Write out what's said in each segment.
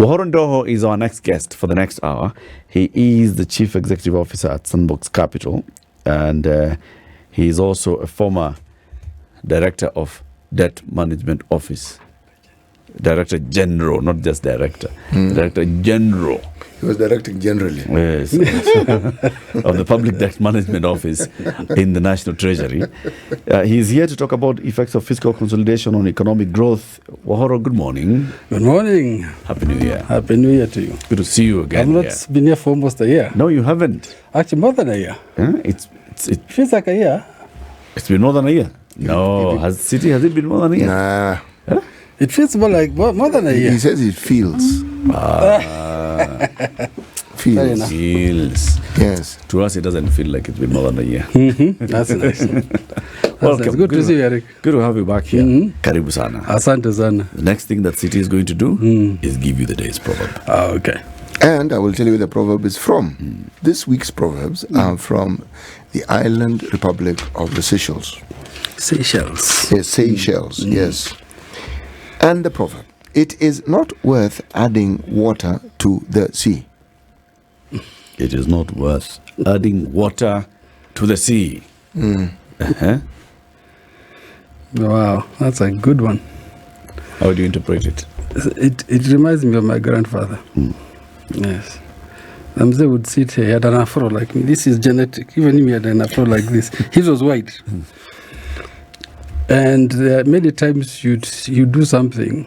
Wohoro Ndohho is our next guest for the next hour. He is the Chief Executive Officer at Sunbox Capital, and he is also a former Director of Debt Management Office. Director General, not just Director. Director General. He was directing generally. Yes. Of the Public Debt Management Office in the National Treasury. He's here to talk about effects of fiscal consolidation on economic growth. Wohoro, good morning. Good morning. Happy New Year. Happy New Year to you. Good to see you again. I've not been here for almost a year. No, you haven't. Actually, more than a year. It feels like a year. It's been more than a year. No, has it been more than a year? Nah. Huh? It feels more than a year. He says it feels. Feels. Feels. Yes. To us, it doesn't feel like it's been more than a year. That's nice. Welcome. Nice. Good to see you, Eric. Good to have you back here. Karibu sana. Asante sana. The next thing that City is going to do is give you the day's proverb. Okay. And I will tell you where the proverb is from. This week's proverbs are from the island republic of the Seychelles. Seychelles. Yes, Seychelles, yes. And the proverb: it is not worth adding water to the sea. It is not worth adding water to the sea. Wow, that's a good one. How do you interpret it? It reminds me of my grandfather. Yes. Namze would sit here, he had an afro like me. This is genetic. Even him, he had an afro like this. His was white. And many times you do something,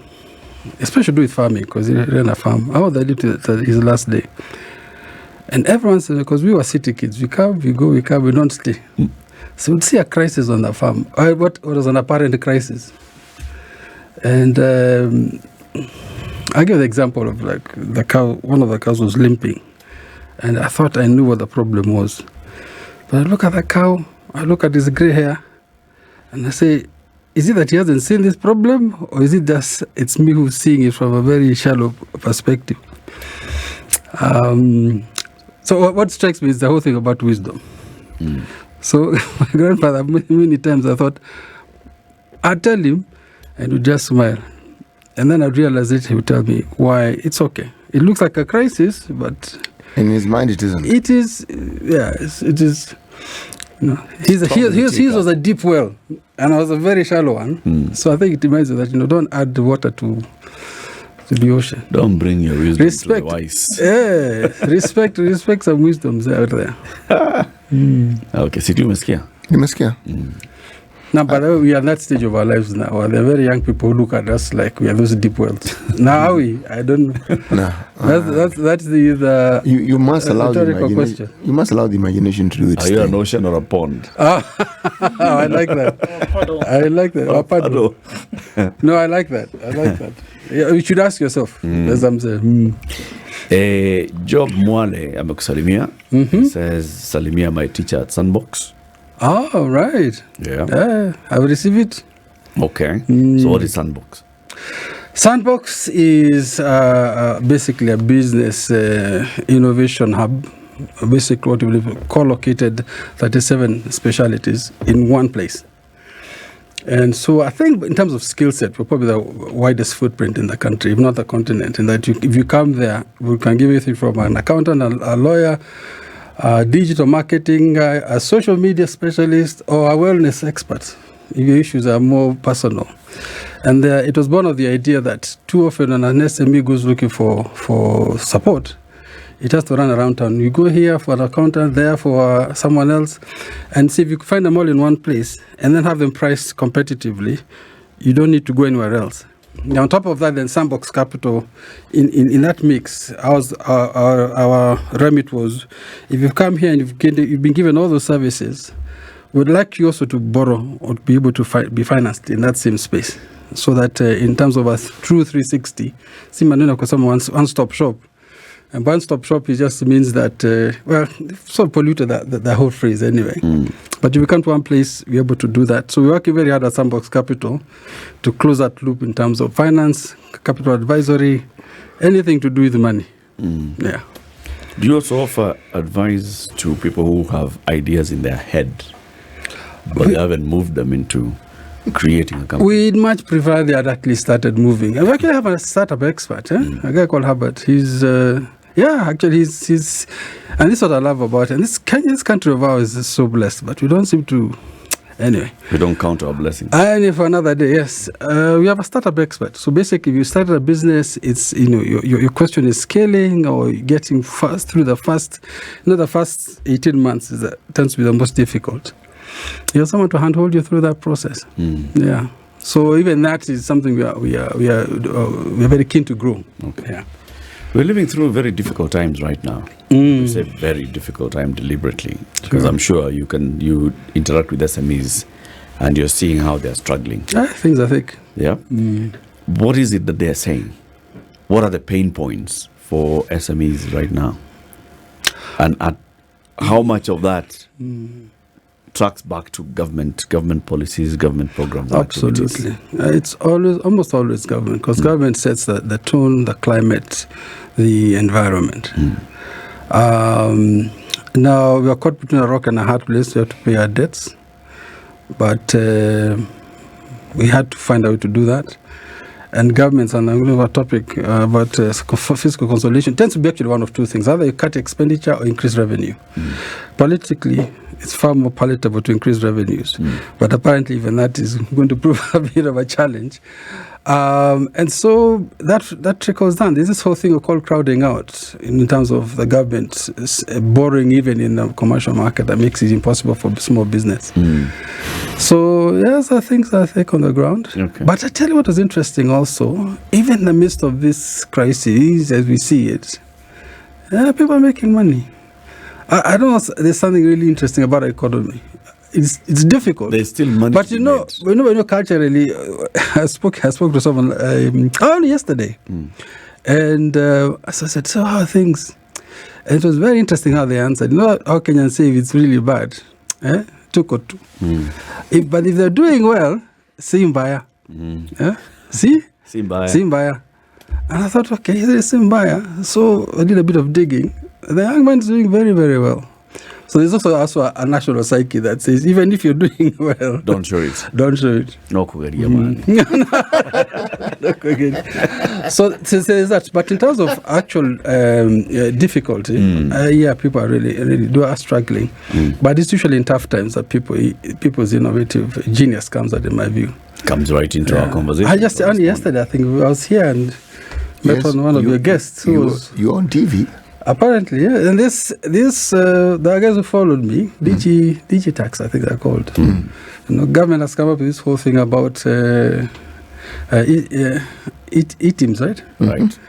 especially with farming, because he ran a farm. How would I do his last day? And everyone's, because we were city kids, we come, we go, we come, we don't stay. So we'd see a crisis on the farm. What was an apparent crisis? And I give the example of like the cow, one of the cows was limping. And I thought I knew what the problem was. But I look at the cow, I look at his gray hair, and I say, is it that he hasn't seen this problem? Or is it just, it's me who's seeing it from a very shallow perspective? So what strikes me is the whole thing about wisdom. So my grandfather, many times I thought, I'd tell him, and he'd just smile. And then I'd realize it, he would tell me why it's okay. It looks like a crisis, but in his mind it isn't. It is, yes, it is. You know, his was a deep well, and I was a very shallow one. So I think it reminds you that, don't add the water to the ocean. Don't bring your wisdom to the wise. Yeah, respect some wisdoms out there. Okay, Siti, umesikia? Nimesikia. Now, by the way, we are at that stage of our lives now. There are very young people who look at us like we are those deep wells. Now, are we? I don't know. No. That's the you must allow the question. You must allow the imagination to do it. Are you an ocean or a pond? I like that. I like that. Or puddle. No, I like that. Yeah, you should ask yourself. As I'm saying. Job Mwale amekusalimia. Says salimia my teacher at Sunbox. Oh, right. Yeah. I will receive it. Okay. So what is Sunbox? Sunbox is basically a business innovation hub. Basically what we co-located 37 specialities in one place. And so I think in terms of skill set, we're probably the widest footprint in the country, if not the continent, in that if you come there, we can give you anything from an accountant, a lawyer, digital marketing guy, a social media specialist, or a wellness expert, if your issues are more personal. And it was born of the idea that too often when an SME goes looking for support, it has to run around town. You go here for an accountant, there for someone else, and see if you can find them all in one place, and then have them priced competitively. You don't need to go anywhere else. Now, on top of that, then Sunbox Capital, in that mix, our remit was, if you've come here and you've been given all those services, we'd like you also to borrow or be able to be financed in that same space. So that in terms of a true 360, see, maneno kwa someone one-stop shop. And one-stop shop, it just means that, sort of polluted the whole phrase anyway. But if we come to one place, we're able to do that. So we're working very hard at Sunbox Capital to close that loop in terms of finance, capital advisory, anything to do with money. Yeah. Do you also offer advice to people who have ideas in their head, but they haven't moved them into creating a company? We'd much prefer they had actually started moving. And we actually have a startup expert, a guy called Herbert. He's and this is what I love about it. And this country of ours is so blessed, but we don't seem to. Anyway, we don't count our blessings. And for another day, yes, we have a startup expert. So basically, if you started a business, it's your question is scaling or getting fast through the first 18 months tends to be the most difficult. You have someone to handhold you through that process. Yeah. So even that is something we are very keen to grow. Okay. Yeah. We're living through very difficult times right now. I say very difficult time deliberately, because I'm sure you interact with SMEs and you're seeing how they're struggling. Things are thick. Yeah. What is it that they're saying? What are the pain points for SMEs right now? And how much of that tracks back to government policies, government programs? Absolutely. It's almost always government, because government sets the tone, the climate, the environment. Now we are caught between a rock and a hard place. We have to pay our debts, but we had to find a way to do that. And governments, and I'm going to have a topic about fiscal consolidation, tends to be actually one of two things. Either you cut expenditure or increase revenue. Politically, it's far more palatable to increase revenues. But apparently even that is going to prove a bit of a challenge. And so that trickles down. There's this whole thing called crowding out in terms of the government borrowing even in the commercial market that makes it impossible for small business. So yes, I think things are thick on the ground. Okay. But I tell you what was interesting also, even in the midst of this crisis as we see it, people are making money. I don't know, there's something really interesting about our economy. It's difficult. There's still money. But when you culturally, I spoke to someone only yesterday, and as I said, so how are things? And it was very interesting how they answered. How Kenyans say if it's really bad, tukotu. But if they're doing well, simbaya. Simbaya. And I thought, okay, there's simbaya. So I did a bit of digging. The young man is doing very, very well. So there's also a national psyche that says, even if you're doing well, don't show it. Don't show it. No kugaria man. So there's that. But in terms of actual difficulty, people are really struggling. But it's usually in tough times that people's innovative genius comes out, in my view. Comes right into our conversation. I just only yesterday, I think I was here and met one of your guests. You're on TV. Apparently, yeah. And this the guys who followed me, Digitax, I think they're called. Government has come up with this whole thing about e-teams, right? Right.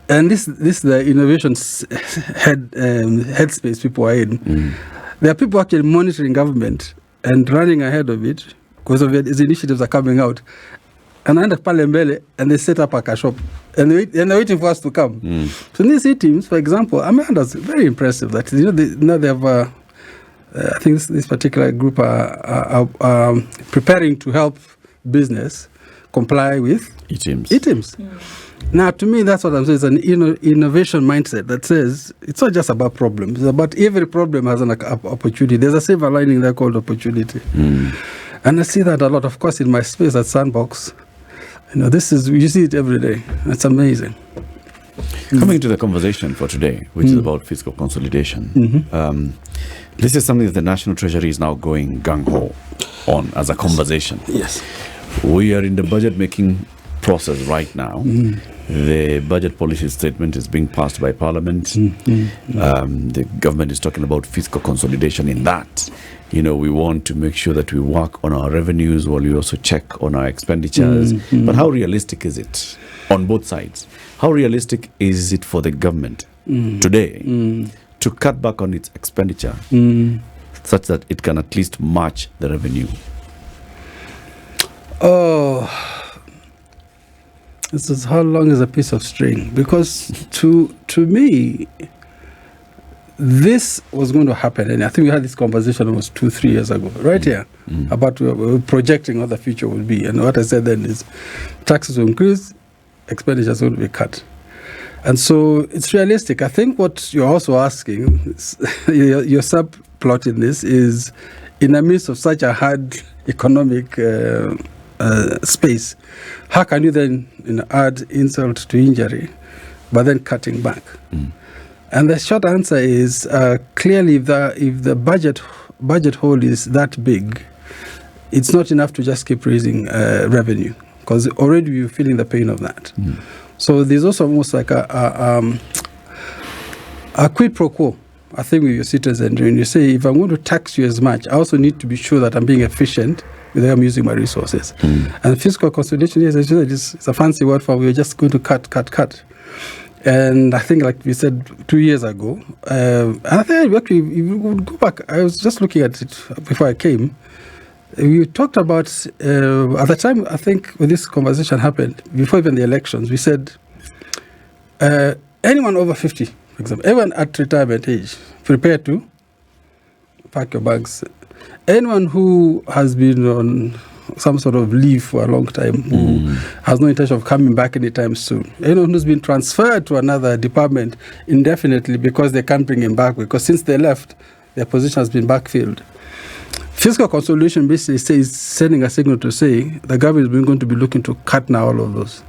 And this the innovation headspace people are in. There are people actually monitoring government and running ahead of it because of these initiatives are coming out. And under Palembele, and they set up a shop, and they're waiting for us to come. So these teams, for example, that's very impressive. That they have, I think this particular group are preparing to help business comply with e-teams. Now, to me, that's what I'm saying. It's an innovation mindset that says it's not just about problems. It's about every problem has an opportunity. There's a silver lining there called opportunity. And I see that a lot, of course, in my space at Sunbox. You see it every day. It's amazing. Coming to the conversation for today, which is about fiscal consolidation. This is something that the National Treasury is now going gung-ho on as a conversation. Yes. We are in the budget-making process right now. The budget policy statement is being passed by Parliament. The government is talking about fiscal consolidation in that. We want to make sure that we work on our revenues while we also check on our expenditures. But how realistic is it on both sides? How realistic is it for the government today to cut back on its expenditure such that it can at least match the revenue? This is how long is a piece of string? Because to me, this was going to happen, and I think we had this conversation almost 2-3 years ago, right here, about projecting what the future will be. And what I said then is taxes will increase, expenditures will be cut. And so it's realistic. I think what you're also asking, your subplot in this is, in the midst of such a hard economic space, how can you then add insult to injury, but then cutting back? And the short answer is clearly if the budget hole is that big, it's not enough to just keep raising revenue, because already you're feeling the pain of that. So there's also almost like a quid pro quo, I think, with your citizen. When you say, if I'm going to tax you as much, I also need to be sure that I'm being efficient with how I'm using my resources. And fiscal consolidation, yes, it's a fancy word for we're just going to cut. And I think, like we said 2 years ago, I think actually, if you would go back, I was just looking at it before I came. We talked about, at the time, I think when this conversation happened, before even the elections, we said, anyone over 50, for example, anyone at retirement age, prepare to pack your bags. Anyone who has been on some sort of leave for a long time, who has no intention of coming back anytime soon. Anyone who's been transferred to another department indefinitely because they can't bring him back, because since they left, their position has been backfilled. Fiscal consolidation basically says, sending a signal to say the government is going to be looking to cut now all of those.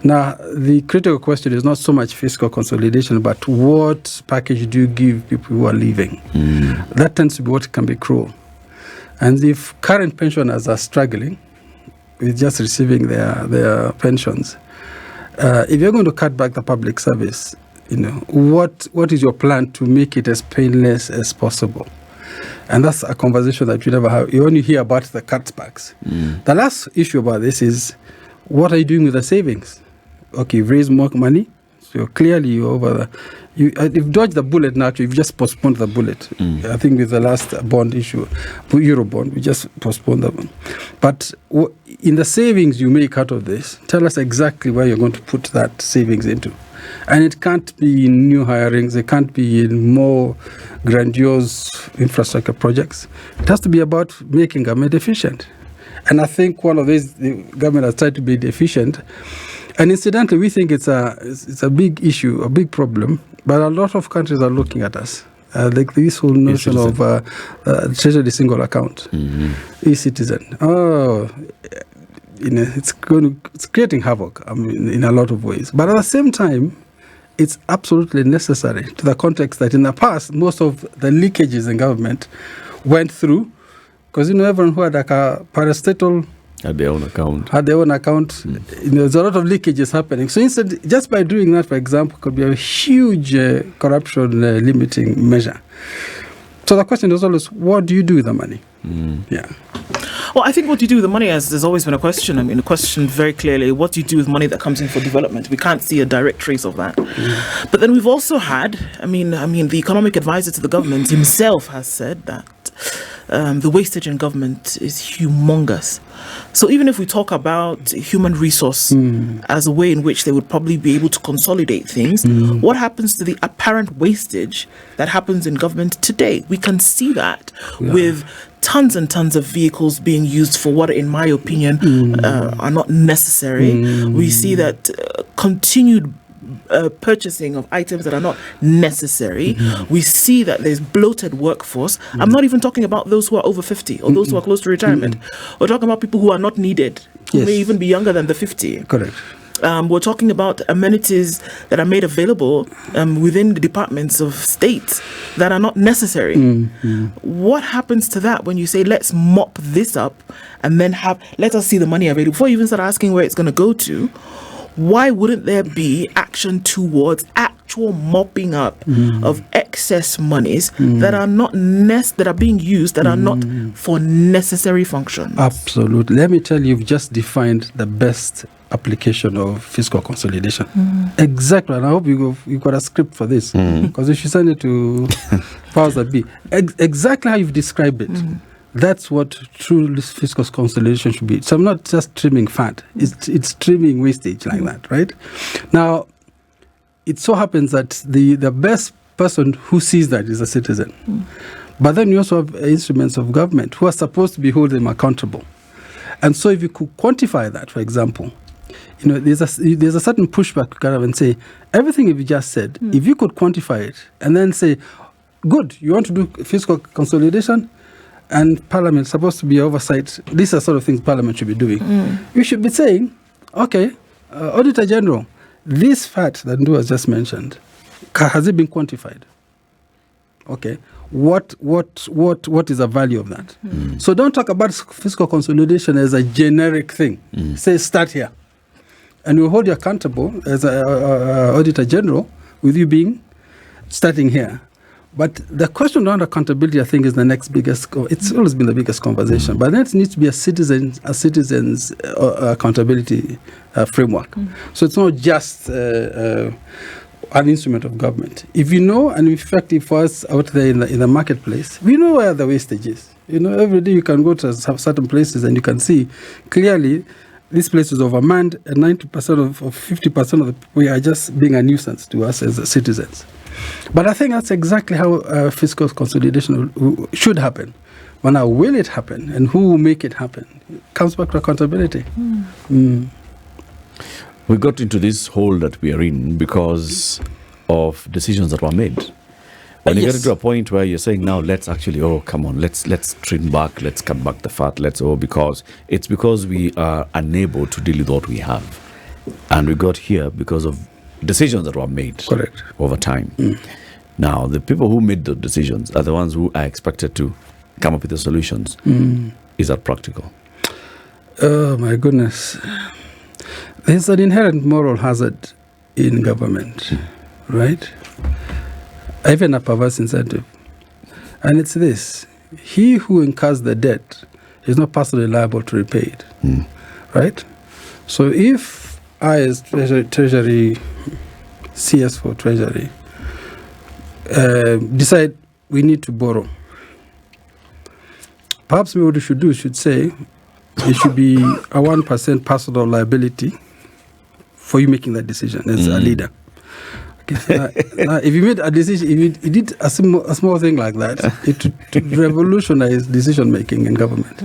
Now, the critical question is not so much fiscal consolidation, but what package do you give people who are leaving? That tends to be what can be cruel. And if current pensioners are struggling with just receiving their pensions, if you're going to cut back the public service, what is your plan to make it as painless as possible? And that's a conversation that you never have. You only hear about the cutbacks. The last issue about this is, what are you doing with the savings? Okay, you've raised more money, so clearly you're over you've dodged the bullet now. You've just postponed the bullet. I think with the last bond issue, Euro bond, we just postponed that one. But in the savings you make out of this, tell us exactly where you're going to put that savings into. And it can't be in new hirings. It can't be in more grandiose infrastructure projects. It has to be about making government efficient. And I think one of these, the government has tried to be efficient. And incidentally, we think it's a big issue, a big problem. But a lot of countries are looking at us. Like this whole notion of treasury single account, e-citizen. It's creating havoc. In a lot of ways. But at the same time, it's absolutely necessary to the context that in the past, most of the leakages in government went through, because everyone who had like a parastatal had their own account. There's a lot of leakages happening. So instead, just by doing that, for example, could be a huge corruption limiting measure. So the question is always, what do you do with the money? Yeah. Well, I think what you do with the money has always been a question. A question very clearly, what do you do with money that comes in for development? We can't see a direct trace of that. But then we've also had, the economic advisor to the government himself has said that the wastage in government is humongous. So even if we talk about human resource as a way in which they would probably be able to consolidate things, what happens to the apparent wastage that happens in government today? We can see that with tons and tons of vehicles being used for what, in my opinion, are not necessary. We see that continued purchasing of items that are not necessary. We see that there's bloated workforce. I'm not even talking about those who are over 50 or those who are close to retirement. We're talking about people who are not needed, who may even be younger than the 50. Correct. We're talking about amenities that are made available within the departments of state that are not necessary. What happens to that when you say, let's mop this up and then let us see the money available? Before you even start asking where it's going to go to, why wouldn't there be action towards actual mopping up of excess monies that are not that are being used that are not for necessary functions? Absolutely. Let me tell you, you've just defined the best application of fiscal consolidation. Exactly. And I hope you got a script for this, because if you send it to powers that be, exactly how you've described it. That's what true fiscal consolidation should be. So I'm not just trimming fat. It's trimming wastage like that, right? Now, it so happens that the best person who sees that is a citizen. But then you also have instruments of government who are supposed to be holding them accountable. And so if you could quantify that, for example, there's a certain pushback to kind of and say, everything you just said, if you could quantify it and then say, good, you want to do fiscal consolidation? and Parliament is supposed to be oversight. These are sort of things Parliament should be doing. We should be saying, okay, Auditor General, this fact that Ndohho has just mentioned, has it been quantified? Okay, what is the value of that? So don't talk about fiscal consolidation as a generic thing. Say start here, and we'll hold you accountable as a Auditor General with you being starting here. But the question around accountability, I think, is the next biggest. It's always been the biggest conversation. But then it needs to be a citizen's accountability framework. So it's not just an instrument of government. If you know, and in fact, if us out there in the marketplace, we know where the wastage is. Every day you can go to certain places and you can see clearly this place is overmanned, and 90% or 50% of the people are just being a nuisance to us as citizens. But I think that's exactly how fiscal consolidation should happen. But now, will it happen, and who will make it happen? It comes back to accountability. We got into this hole that we are in because of decisions that were made. When you get to a point where you're saying, now let's actually, let's trim back, let's cut back the fat, because we are unable to deal with what we have. And we got here because of decisions that were made over time. Now, the people who made the decisions are the ones who are expected to come up with the solutions. Is that practical? Oh, my goodness. There's an inherent moral hazard in government, right? Even a perverse incentive. And it's this. He who incurs the debt is not personally liable to repay it, right? So if I, as Treasury, CS for Treasury, decide we need to borrow, perhaps what we should do, should say it should be a 1% personal liability for you making that decision as a leader. Now, if you made a decision, if you did a small thing like that, it would revolutionize decision making in government.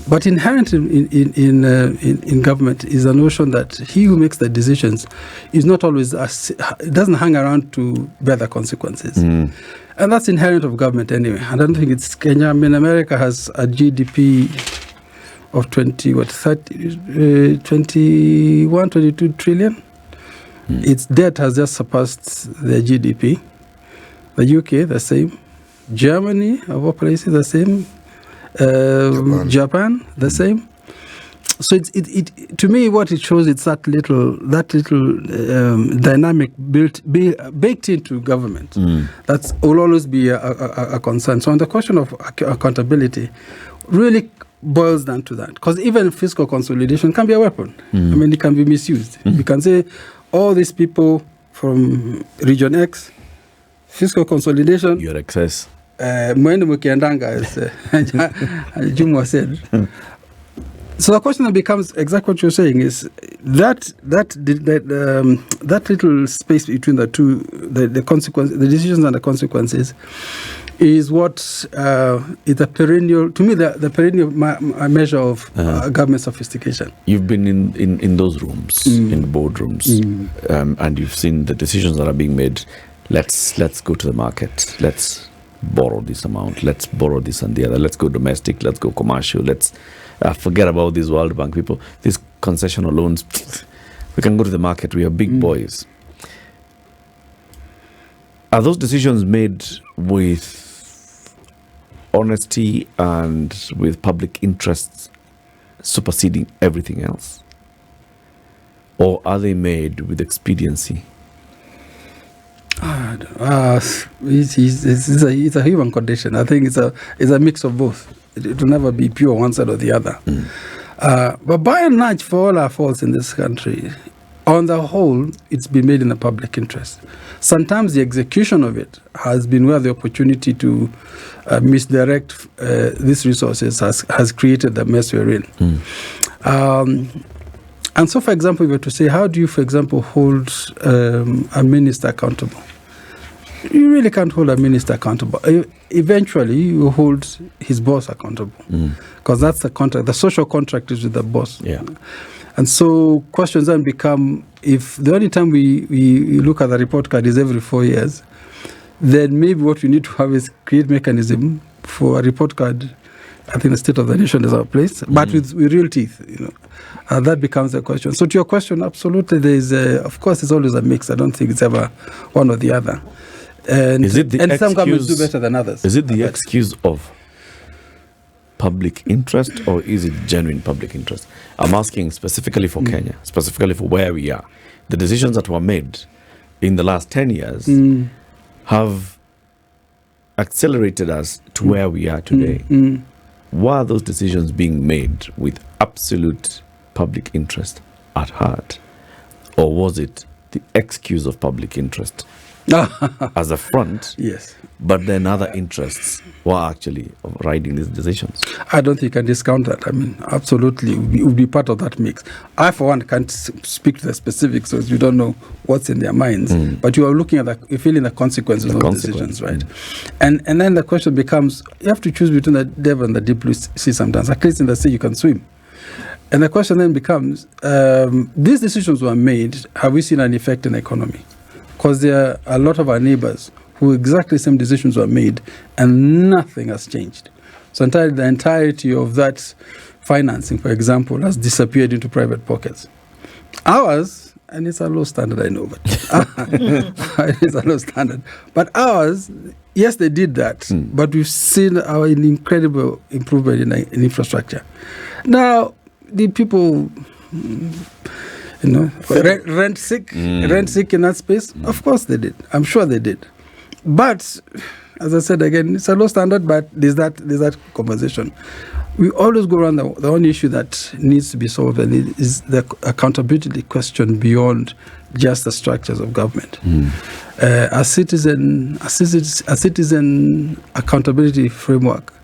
But inherent in government is a notion that he who makes the decisions is not always doesn't hang around to bear the consequences, and that's inherent of government anyway. I don't think it's Kenya. I mean, America has a GDP of 22 trillion. Its debt has just surpassed the GDP. The UK, the same. Germany, of all places, the same. Japan, the same. So it to me, what it shows, it's that little dynamic baked into government. That will always be a concern. So on the question of accountability, really boils down to that, because even fiscal consolidation can be a weapon. I mean, it can be misused. You can say, all these people from Region X, fiscal consolidation. Your excess. Mwende mukiendanga, as Jumwa said. So the question that becomes exactly what you're saying is that little space between the two, the consequence, the decisions and the consequences, is what is the perennial, to me, the perennial measure of government sophistication. You've been in those rooms, in the boardrooms, and you've seen the decisions that are being made. Let's go to the market. Let's borrow this amount. Let's borrow this and the other. Let's go domestic. Let's go commercial. Let's forget about these World Bank people. These concessional loans. We can go to the market. We are big boys. Are those decisions made with honesty and with public interests superseding everything else? Or are they made with expediency? It's a human condition. I think it's a mix of both. It will never be pure one side or the other. But by and large, for all our faults in this country, on the whole, it's been made in the public interest. Sometimes the execution of it has been where the opportunity to misdirect these resources has created the mess we're in. And so, for example, if we were to say, how do you, for example, hold a minister accountable? You really can't hold a minister accountable. Eventually, you hold his boss accountable, because that's the contract. The social contract is with the boss. Yeah. And so questions then become, if the only time we look at the report card is every 4 years, then maybe what we need to have is create mechanism for a report card I think the state of the nation is our place, but with real teeth, that becomes the question. So to your question, absolutely, of course, it's always a mix. I don't think it's ever one or the other. And, some governments do better than others. Is it the excuse of public interest, or is it genuine public interest? I'm asking specifically for Kenya, specifically for where we are. The decisions that were made in the last 10 years have accelerated us to where we are today. Were those decisions being made with absolute public interest at heart? Or was it the excuse of public interest as a front? Yes. But then other interests were actually riding these decisions. I don't think you can discount that. I mean, absolutely, it would be part of that mix. I, for one, can't speak to the specifics, so you don't know what's in their minds. But you are looking at you're feeling the consequences of the decisions, right? And then the question becomes, you have to choose between the devil and the deep blue sea sometimes. At least in the sea, you can swim. And the question then becomes, these decisions were made, have we seen an effect in the economy? Because there are a lot of our neighbors who exactly the same decisions were made and nothing has changed. So the entirety of that financing, for example, has disappeared into private pockets. Ours, and it's a low standard, I know, but it's a low standard. But ours, yes, they did that, but we've seen an incredible improvement in infrastructure. Now, the people... rent sick in that space? Of course they did. I'm sure they did. But, as I said again, it's a low standard, but there's that conversation. We always go around the only issue that needs to be solved, and it is the accountability question beyond just the structures of government. A citizen accountability framework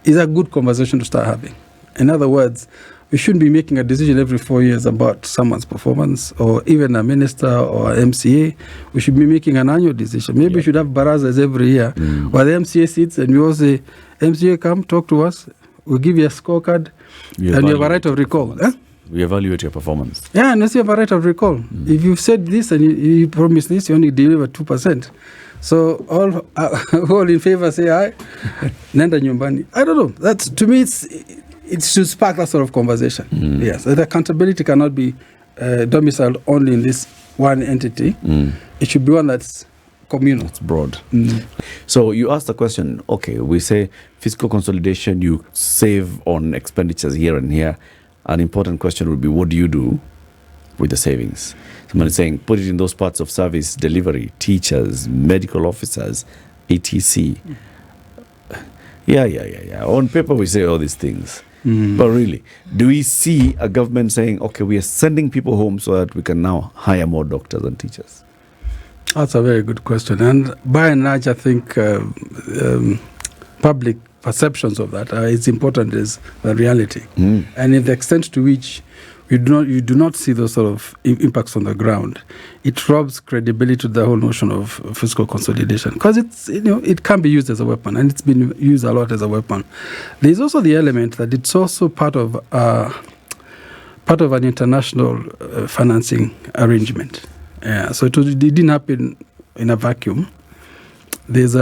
is a good conversation to start having. In other words, we shouldn't be making a decision every 4 years about someone's performance, or even a minister or an MCA. We should be making an annual decision. Maybe we should have barazas every year where the MCA sits and we all say, MCA, come talk to us. We'll give you a scorecard and you have a right of recall. We evaluate your performance. Yeah, and you have a right of recall. If you've said this and you promise this, you only deliver 2%. So all in favor say aye. Nenda nyumbani. I don't know. That's, to me, it should spark that sort of conversation. Yes, the accountability cannot be domiciled only in this one entity. It should be one that's communal. It's broad. So you asked the question, okay, we say fiscal consolidation, you save on expenditures here and here. An important question would be, what do you do with the savings? Someone is saying, put it in those parts of service delivery, teachers, medical officers, etc. Yeah. On paper, we say all these things. But really, do we see a government saying, okay, we are sending people home so that we can now hire more doctors and teachers? That's a very good question. And by and large, I think public perceptions of that is important as the reality. And in the extent to which you do not see those sort of impacts on the ground, it robs credibility to the whole notion of fiscal consolidation, because it can be used as a weapon, and it's been used a lot as a weapon. There's also the element that it's also part of an international financing arrangement. So it didn't happen in a vacuum. There's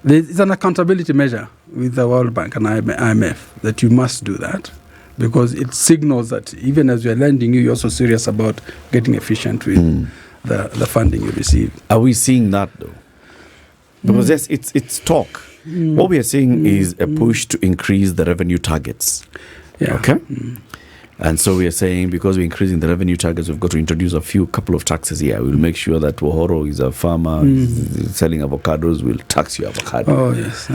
there's an accountability measure with the World Bank and IMF that you must do that, because it signals that even as you're lending, you're also serious about getting efficient with the funding you receive. Are we seeing that though? Because yes, it's talk. What we are seeing is a push to increase the revenue targets. Yeah. Okay. And so we are saying, because we're increasing the revenue targets, we've got to introduce couple of taxes here. We'll make sure that Wohoro is a farmer selling avocados, we'll tax your avocado. Oh, yes.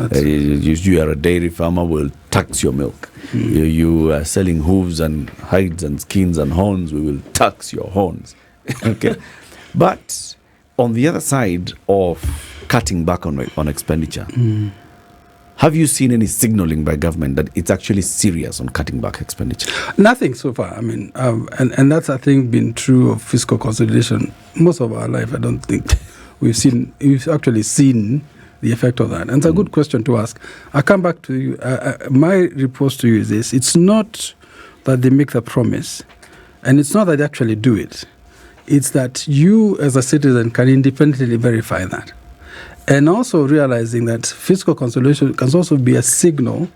You are a dairy farmer, we'll tax your milk. You are selling hooves and hides and skins and horns, we will tax your horns. Okay. But on the other side of cutting back on expenditure, have you seen any signaling by government that it's actually serious on cutting back expenditure? Nothing so far. I mean, and that's, I think, been true of fiscal consolidation most of our life. I don't think we've actually seen the effect of that. And it's a good question to ask. I come back to you. My report to you is this. It's not that they make the promise, and it's not that they actually do it. It's that you, as a citizen, can independently verify that. And also realizing that fiscal consolidation can also be a signal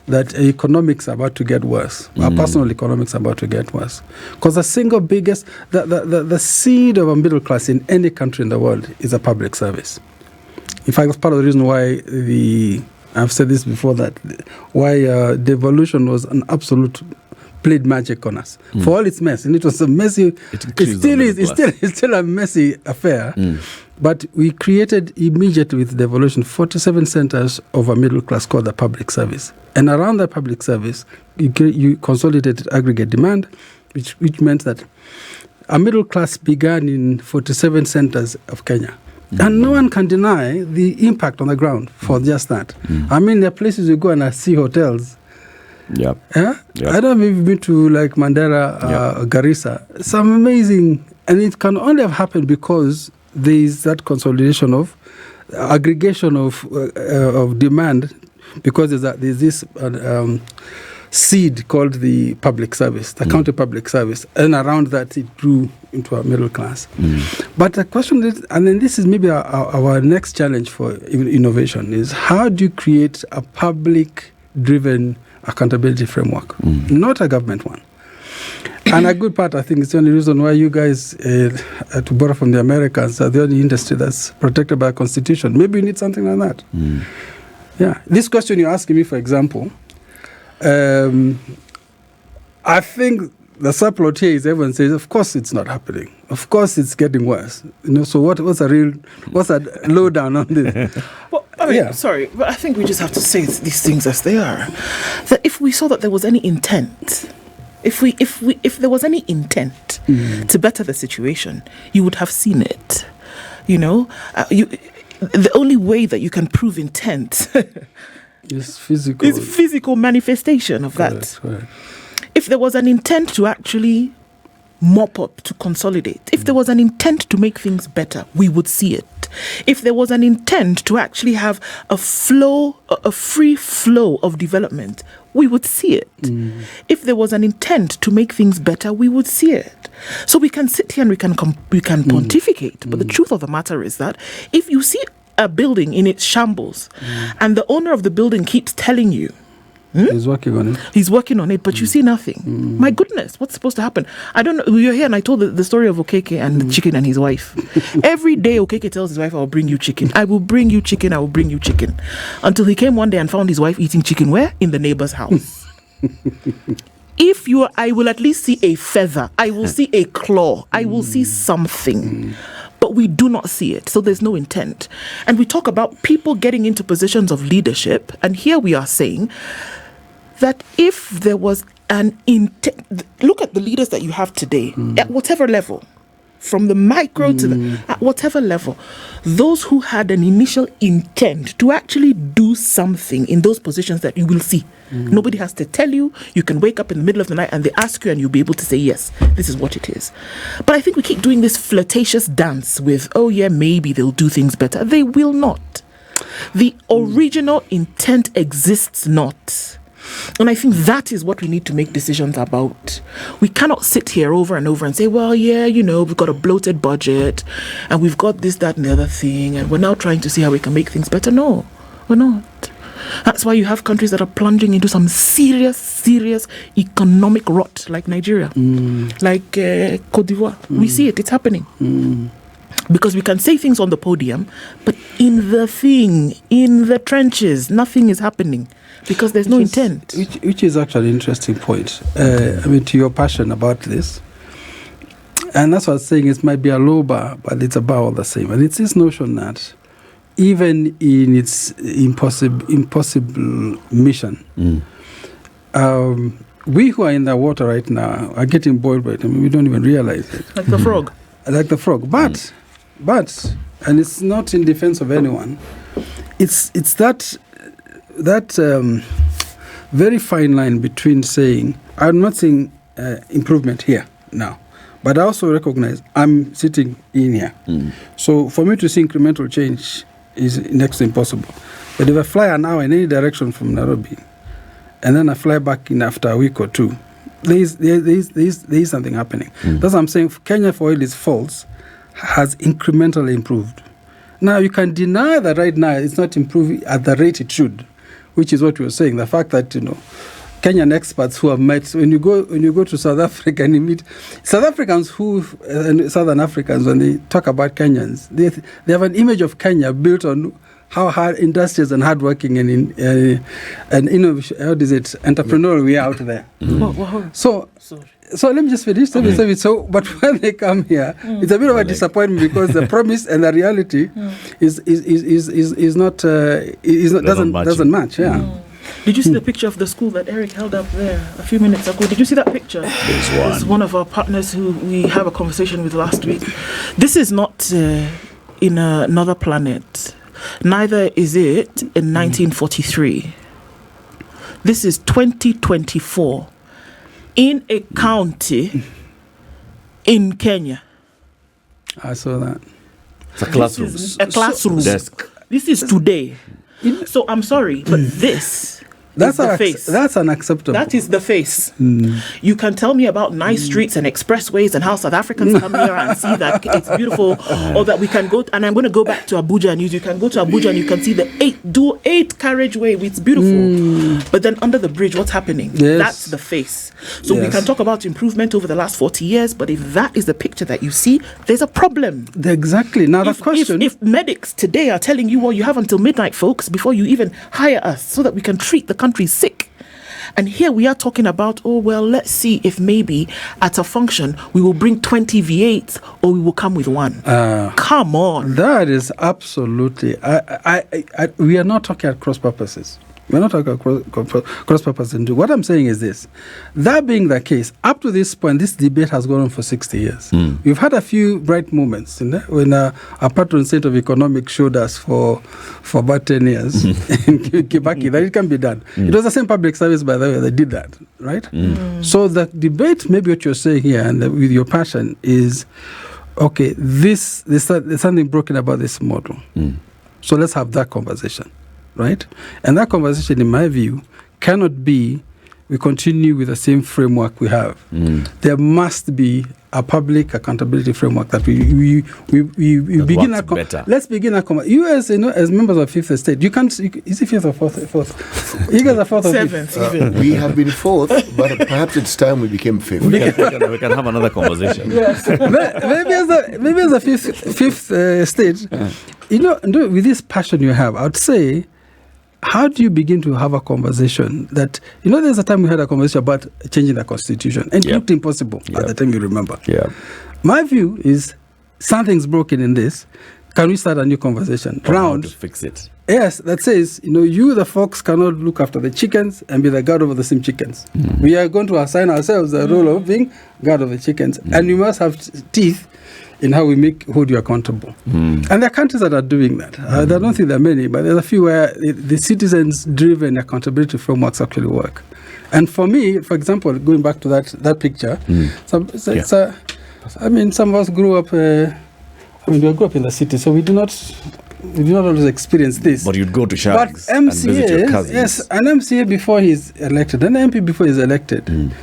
that economics are about to get worse. Our personal economics are about to get worse. Because the single biggest, the seed of a middle class in any country in the world is a public service. In fact, that's part of the reason why I've said this before, that why devolution was an absolute played magic on us. For all its mess, and it was a messy, it's still a messy affair. But we created immediately with devolution 47 centers of a middle class called the public service. And around the public service, you consolidated aggregate demand, which meant that a middle class began in 47 centers of Kenya. And no one can deny the impact on the ground for just that. I mean, there are places you go and I see hotels. Yep. Yeah? Yep. I don't know if you've been to like Mandera, Garissa. Some amazing, and it can only have happened because there is that consolidation of aggregation of demand, because there's this seed called the public service, the county public service, and around that it grew into a middle class. But the question is, and then this is maybe our next challenge for innovation, is how do you create a public-driven accountability framework, not a government one? And a good part, I think, is the only reason why you guys, to borrow from the Americans, are the only industry that's protected by a constitution. Maybe you need something like that. Yeah. This question you're asking me, for example, I think the subplot here is everyone says, of course it's not happening. Of course it's getting worse. So what's a lowdown on this? Well, I mean, sorry, but I think we just have to say these things as they are. That if we saw that there was any intent, if there was any intent to better the situation, you would have seen it. The only way that you can prove intent is physical manifestation of that. Correct. If there was an intent to actually mop up, to consolidate, if there was an intent to make things better, we would see it. If there was an intent to actually have a free flow of development, we would see it. If there was an intent to make things better, we would see it. So we can sit here and we can pontificate, but the truth of the matter is that if you see a building in its shambles and the owner of the building keeps telling you, he's working on it. He's working on it, but you see nothing. My goodness, what's supposed to happen? I don't know. You're here and I told the story of Okeke and the chicken and his wife. Every day Okeke tells his wife, I'll bring you chicken. I will bring you chicken. I will bring you chicken. Until he came one day and found his wife eating chicken where? In the neighbor's house. I will at least see a feather. I will see a claw. I will see something. But we do not see it. So there's no intent. And we talk about people getting into positions of leadership. And here we are saying that if there was an intent, look at the leaders that you have today, at whatever level, from the micro to at whatever level, those who had an initial intent to actually do something in those positions that you will see. Nobody has to tell you. You can wake up in the middle of the night and they ask you and you'll be able to say, yes, this is what it is. But I think we keep doing this flirtatious dance with, oh yeah, maybe they'll do things better. They will not. The original intent exists not. And I think that is what we need to make decisions about. We cannot sit here over and over and say, well, yeah, we've got a bloated budget and we've got this, that, and the other thing, and we're now trying to see how we can make things better. No, we're not. That's why you have countries that are plunging into some serious economic rot, like Nigeria, like Cote d'Ivoire. We see it, it's happening. Because we can say things on the podium, but in the trenches, nothing is happening because there's no intent. Which is actually an interesting point. To your passion about this. And that's what I was saying, it might be a low bar, but it's a bar all the same. And it's this notion that even in its impossible mission, we who are in the water right now are getting boiled by it. We don't even realize it. Like the frog. Like the frog. But, and it's not in defense of anyone, it's that very fine line between saying, I'm not seeing improvement here now, but I also recognize I'm sitting in here. So for me to see incremental change is next to impossible. But if I fly an hour in any direction from Nairobi, and then I fly back in after a week or two, there is something happening. That's what I'm saying. Kenya, for all its faults, has incrementally improved. Now, you can deny that right now it's not improving at the rate it should, which is what you were saying. The fact that, Kenyan experts who have met, when you go to South Africa and you meet South Africans and Southern Africans, when they talk about Kenyans, they have an image of Kenya built on how hard industrious and hardworking and innovation, entrepreneurial we are out there. So let me just finish. But when they come here, it's a bit of a disappointment because the promise and the reality doesn't match. Yeah. Did you see the picture of the school that Eric held up there a few minutes ago? Did you see that picture? It's one of our partners who we had a conversation with last week. This is not in another planet. Neither is it in 1943. This is 2024 in a county in Kenya. I saw that. It's a classroom. A classroom. Desk. This is today. So I'm sorry, but this is the face. That's unacceptable. That is the face. You can tell me about nice streets and expressways and how South Africans come here and see that it's beautiful, or that we can go. And I'm going to go back to Abuja and you can go to Abuja and you can see the 8 carriageway. It's beautiful. But then under the bridge, what's happening? Yes. That's the face. So we can talk about improvement over the last 40 years, but if that is the picture that you see, there's a problem. Exactly. Now the question: if medics today are telling you, well, you have until midnight, folks, before you even hire us, so that we can treat the country sick. And here we are talking about, let's see if maybe at a function we will bring 20 V8s or we will come with one. Come on. That is absolutely. We are not talking at cross purposes. We're not talking cross purposes. What I'm saying is this: that being the case, up to this point, this debate has gone on for 60 years. We've had a few bright moments when our patron saint of economics showed us for about 10 years in Kibaki that it can be done. It was the same public service, by the way, that did that, right? So the debate, maybe what you're saying here, and with your passion, is okay. There's something broken about this model. So let's have that conversation. Right? And that conversation, in my view, cannot be we continue with the same framework we have. There must be a public accountability framework that we begin a better. Let's begin a you as members of Fifth Estate, you can't. Is it fifth or fourth? You guys are fourth or fifth. We have been fourth, but perhaps it's time we became fifth. We can have another conversation. Yes, maybe as a fifth state, with this passion you have, I would say. How do you begin to have a conversation that, there's a time we had a conversation about changing the constitution and it looked impossible at the time, you remember. My view is something's broken in this. Can we start a new conversation? How to fix it. Yes, that says, you, the fox, cannot look after the chickens and be the guard over the same chickens. We are going to assign ourselves the role of being guard of the chickens. And we must have teeth in how we hold you accountable. And there are countries that are doing that. I don't think there are many, but there's a few where the citizens-driven accountability frameworks actually work. And for me, for example, going back to that picture, some of us grew up, we grew up in the city, so we do not always experience this. But you'd go to shags and visit your cousins. Yes, an MCA before he's elected, an MP before he's elected,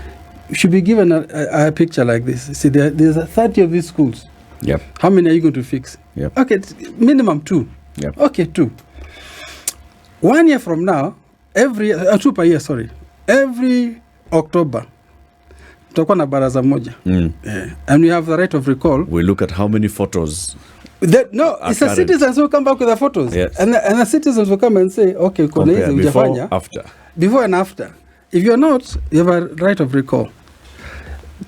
should be given a picture like this. See, there's 30 of these schools. How many are you going to fix? Okay, minimum 2. Okay, 2. 1 year from now, 2 per year, sorry. Every October, tutakuwa na baraza moja. And we have the right of recall. We look at how many photos. It's the citizens who come back with the photos. And the citizens will come and say, okay, before, after. Before and after. If you're not, you have a right of recall.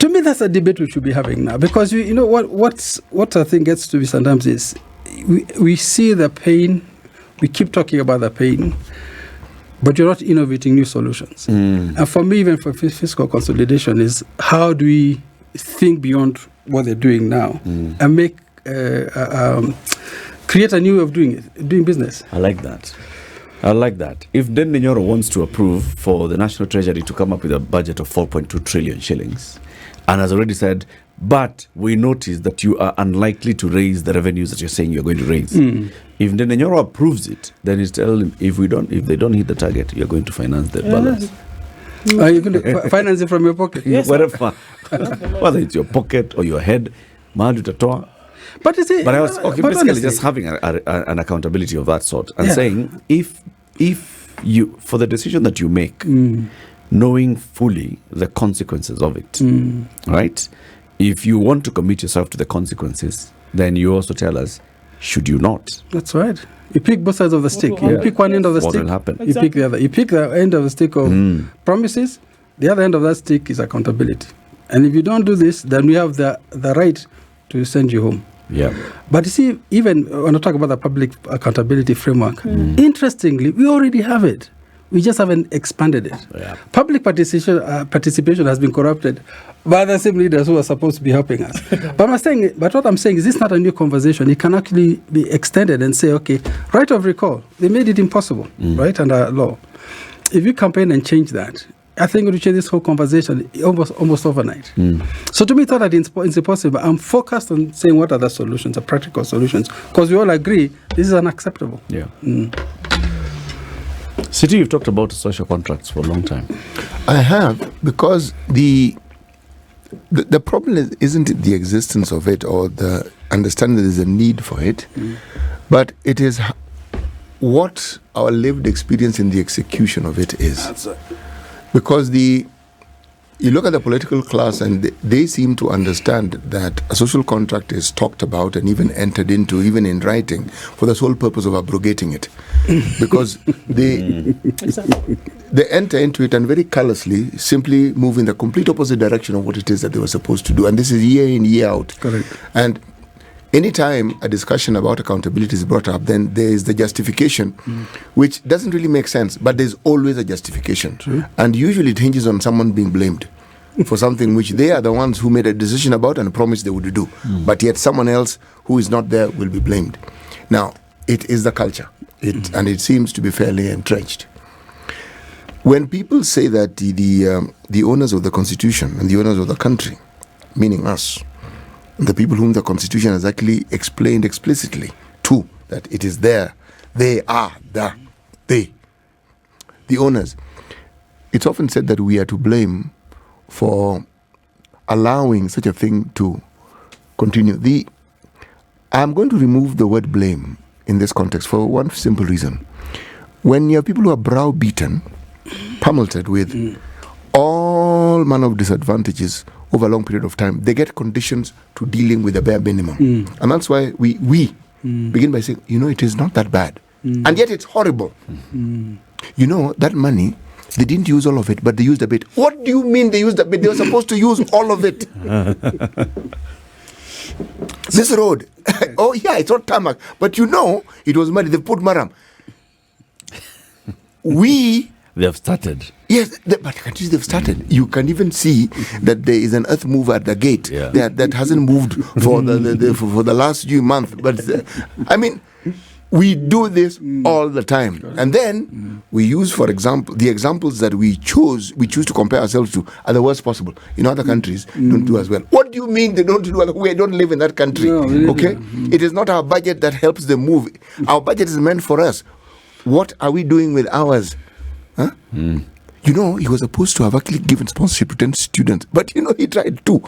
To me, that's a debate we should be having now, because what I think gets to be sometimes is we see the pain, we keep talking about the pain, but you're not innovating new solutions. And for me, even for fiscal consolidation, is how do we think beyond what they're doing now and make create a new way of doing business. I like that. If Ndohho wants to approve for the National Treasury to come up with a budget of 4.2 trillion shillings, and has already said, but we notice that you are unlikely to raise the revenues that you're saying you're going to raise. If Ndohho approves it, then it's telling them, if they don't hit the target, you're going to finance the balance. Are you going to finance it from your pocket? Yes. Wherever. Whether it's your pocket or your head, mahali utatoa. But you see, But I was basically honestly, just having an accountability of that sort and Yeah. saying if you, for the decision that you make, knowing fully the consequences of it, right? If you want to commit yourself to the consequences, then you also tell us, should you not? That's right. You pick both sides of the stick. will You happen? pick one end of the What stick. will happen? You pick the other. You pick the end of the stick of promises. The other end of that stick is accountability. And if you don't do this, then we have the right to send you home. Yeah. But you see, even when I talk about the public accountability framework, interestingly, we already have it. We just haven't expanded it. Yeah. Public participation has been corrupted by the same leaders who are supposed to be helping us. But what I'm saying is this is not a new conversation. It can actually be extended and say, okay, right of recall, they made it impossible, right, under law. If you campaign and change that, I think it will change this whole conversation almost overnight. So to me, it's not that it's impossible. I'm focused on saying what are the solutions, the practical solutions, because we all agree this is unacceptable. Yeah. City, you've talked about social contracts for a long time. I have, because the problem isn't the existence of it or the understanding that there's a need for it, but it is what our lived experience in the execution of it is. Because you look at the political class and they seem to understand that a social contract is talked about and even entered into, even in writing, for the sole purpose of abrogating it. Because they enter into it and very callously simply move in the complete opposite direction of what it is that they were supposed to do. And this is year in, year out. Correct. And anytime a discussion about accountability is brought up, then there is the justification, which doesn't really make sense, but there's always a justification. True. And usually it hinges on someone being blamed for something which they are the ones who made a decision about and promised they would do. But yet someone else who is not there will be blamed. Now, it is the culture, and it seems to be fairly entrenched. When people say that the owners of the Constitution and the owners of the country, meaning us, the people whom the Constitution has actually explained explicitly to, that it is there, they are the owners. It's often said that we are to blame for allowing such a thing to continue. I'm going to remove the word blame in this context for one simple reason. When you have people who are browbeaten, pummeled with all manner of disadvantages over a long period of time, they get conditions to dealing with the bare minimum. And that's why we begin by saying, it is not that bad. And yet it's horrible. That money, they didn't use all of it, but they used a bit. What do you mean they used a bit? They were supposed to use all of it. This road, oh yeah, it's not tarmac, but it was muddy. They put maram. They have started. Yes, but can't you see they've started? You can even see that there is an earth mover at the gate that hasn't moved for the last few months. But we do this all the time, and then we use, for example, the examples that we choose to compare ourselves to are the worst possible. Other countries don't do as well. What do you mean they don't do as well? We don't live in that country. No, really. Okay, it is not our budget that helps them move. Our budget is meant for us. What are we doing with ours? Huh? He was supposed to have actually given sponsorship to 10 students, but he tried to.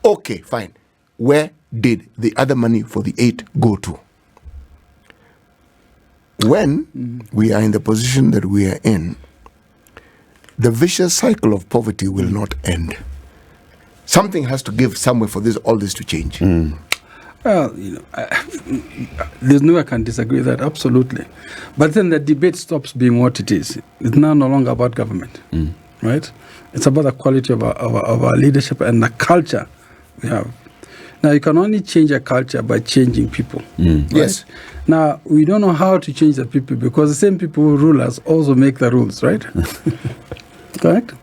Okay, fine. Where did the other money for the 8 go to? When we are in the position that we are in, the vicious cycle of poverty will not end. Something has to give somewhere for all this to change. Well, there's no way I can disagree with that, absolutely. But then the debate stops being what it is. It's now no longer about government, right? It's about the quality of our leadership and the culture we have. Now, you can only change a culture by changing people. Right? Yes. Now, we don't know how to change the people because the same people who rule us also make the rules, right? Correct?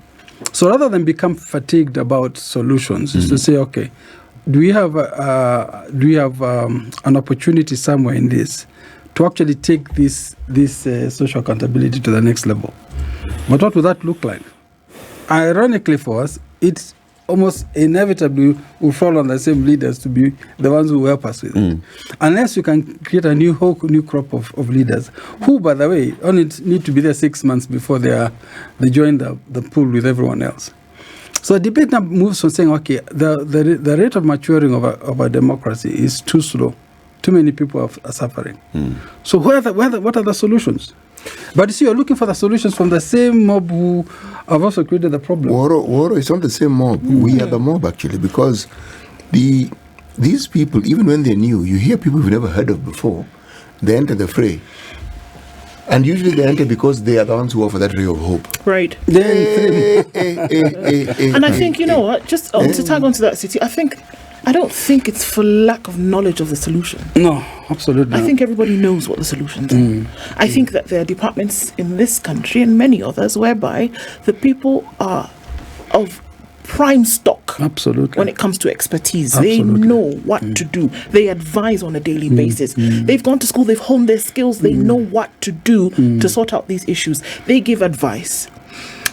So rather than become fatigued about solutions, is to say, okay, do we have an opportunity somewhere in this to actually take this social accountability to the next level? But what would that look like? Ironically for us, it's almost inevitably will fall on the same leaders to be the ones who help us with it. Unless you can create a new crop of leaders who, by the way, only need to be there 6 months before they join the pool with everyone else. So the debate now moves from saying, okay, the rate of maturing of a democracy is too slow. Too many people are suffering. So what are the solutions? But you see, you're looking for the solutions from the same mob who have also created the problem. Wohoro is not the same mob. We are the mob, actually, because these people, even when they're new, you hear people you've never heard of before, they enter the fray. And usually they enter because they are the ones who offer that ray of hope. Right. And I think, you know what, just to tag on to that, City, I don't think it's for lack of knowledge of the solution. No, absolutely. I think everybody knows what the solutions are. I think that there are departments in this country and many others whereby the people are of prime stock. Absolutely. When it comes to expertise. Absolutely. They know what to do. They advise on a daily basis. They've gone to school, they've honed their skills, they know what to do to sort out these issues. They give advice.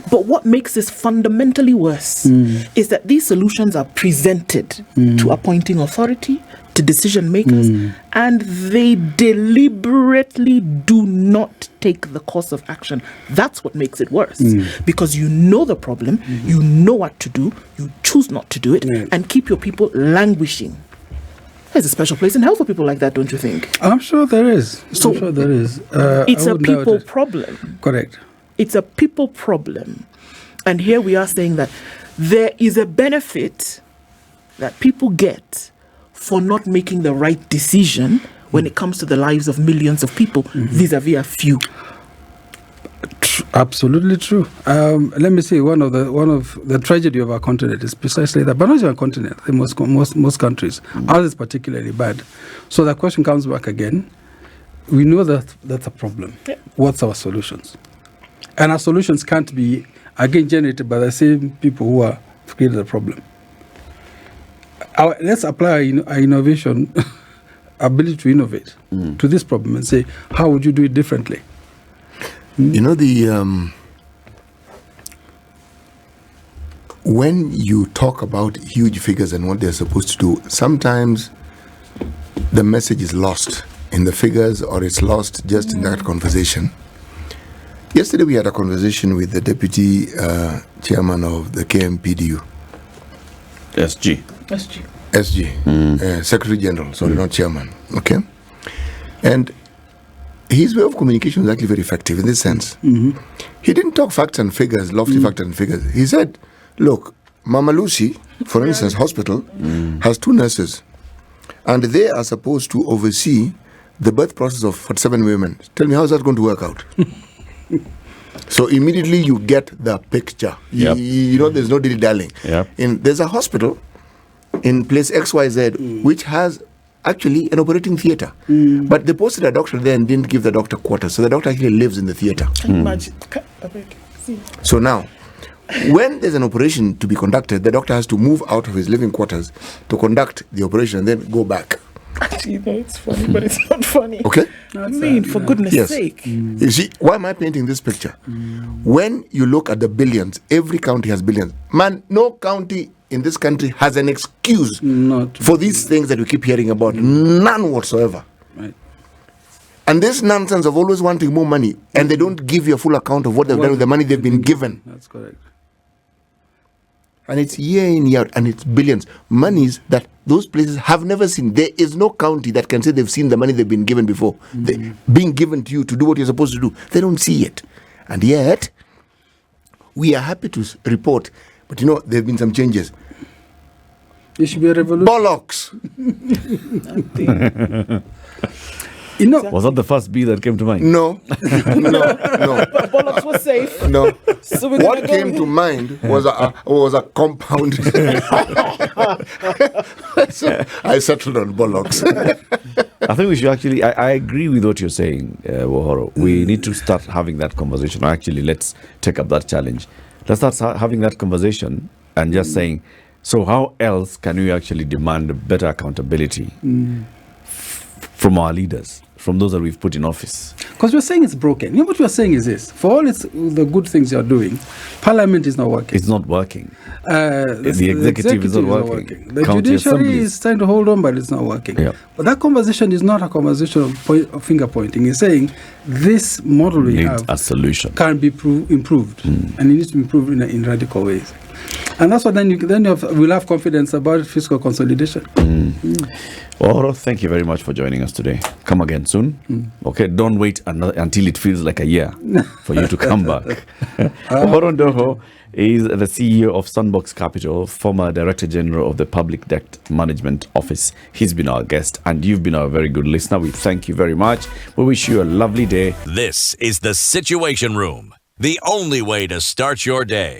But what makes this fundamentally worse is that these solutions are presented to appointing authority, to decision makers, and they deliberately do not take the course of action. That's what makes it worse. Because you know the problem, you know what to do, you choose not to do it, and keep your people languishing. There's a special place in hell for people like that, don't you think? I'm sure there is. It's a people problem. Correct. It's a people problem. And here we are saying that there is a benefit that people get for not making the right decision when it comes to the lives of millions of people vis-a-vis a few. Absolutely true. Let me say one of the tragedy of our continent is precisely that, but not just our continent, in most countries. Ours is particularly bad. So the question comes back again. We know that that's a problem. Yeah. What's our solutions? And our solutions can't be, again, generated by the same people who have created the problem. Let's apply our innovation, ability to innovate to this problem and say, how would you do it differently? You know, when you talk about huge figures and what they're supposed to do, sometimes the message is lost in the figures or it's lost just in that conversation. Yesterday we had a conversation with the deputy chairman of the KMPDU. SG. Secretary General, sorry, not chairman. Okay? And his way of communication was actually very effective in this sense. He didn't talk facts and figures, lofty facts and figures. He said, look, Mama Lucy, for instance, hospital, has 2 nurses. And they are supposed to oversee the birth process of 47 women. Tell me, how is that going to work out? So immediately you get the picture. Yep. You know, there's no dilly-dallying. Yep. There's a hospital in place XYZ which has actually an operating theatre. But they posted a doctor there and didn't give the doctor quarters. So the doctor actually lives in the theatre. Imagine. So now, when there's an operation to be conducted, the doctor has to move out of his living quarters to conduct the operation and then go back. Actually, no, it's funny, but it's not funny. Okay? I mean, for goodness sake. You see, why am I painting this picture? When you look at the billions, every county has billions. Man, no county in this country has an excuse for these things that we keep hearing about. None whatsoever. Right. And this nonsense of always wanting more money, and they don't give you a full account of what they've done with the money they've been given. That's correct. And it's year in, year out, and it's billions. Monies that those places have never seen. There is no county that can say they've seen the money they've been given before. Being given to you to do what you're supposed to do. They don't see it. And yet, we are happy to report, but you know, there have been some changes. It should be a revolution. Bollocks! You know, Was that the first B that came to mind? No. Bollocks was safe. No. So we're What gonna came to mind was a compound. So I settled on bollocks. I think we should actually, I agree with what you're saying, Wohoro. We need to start having that conversation. Actually, let's take up that challenge. Let's start having that conversation and just saying, so how else can we actually demand better accountability from our leaders, from those that we've put in office? because we're saying it's broken. You know what we're saying is this: for all the good things you're doing, Parliament is not working. It's not working. The executive is not working. The County judiciary assemblies. is trying to hold on, but it's not working. Yeah. But that conversation is not a conversation of finger pointing. It's saying this model we Need have a solution. can be improved, and it needs to be improved in radical ways. And that's what we'll have confidence about fiscal consolidation. Wohoro, thank you very much for joining us today. Come again soon. Okay, don't wait until it feels like a year for you to come back. Wohoro Ndohho is the CEO of Sunbox Capital, former Director General of the Public Debt Management Office. He's been our guest, and you've been a very good listener. We thank you very much. We wish you a lovely day. This is the Situation Room, the only way to start your day.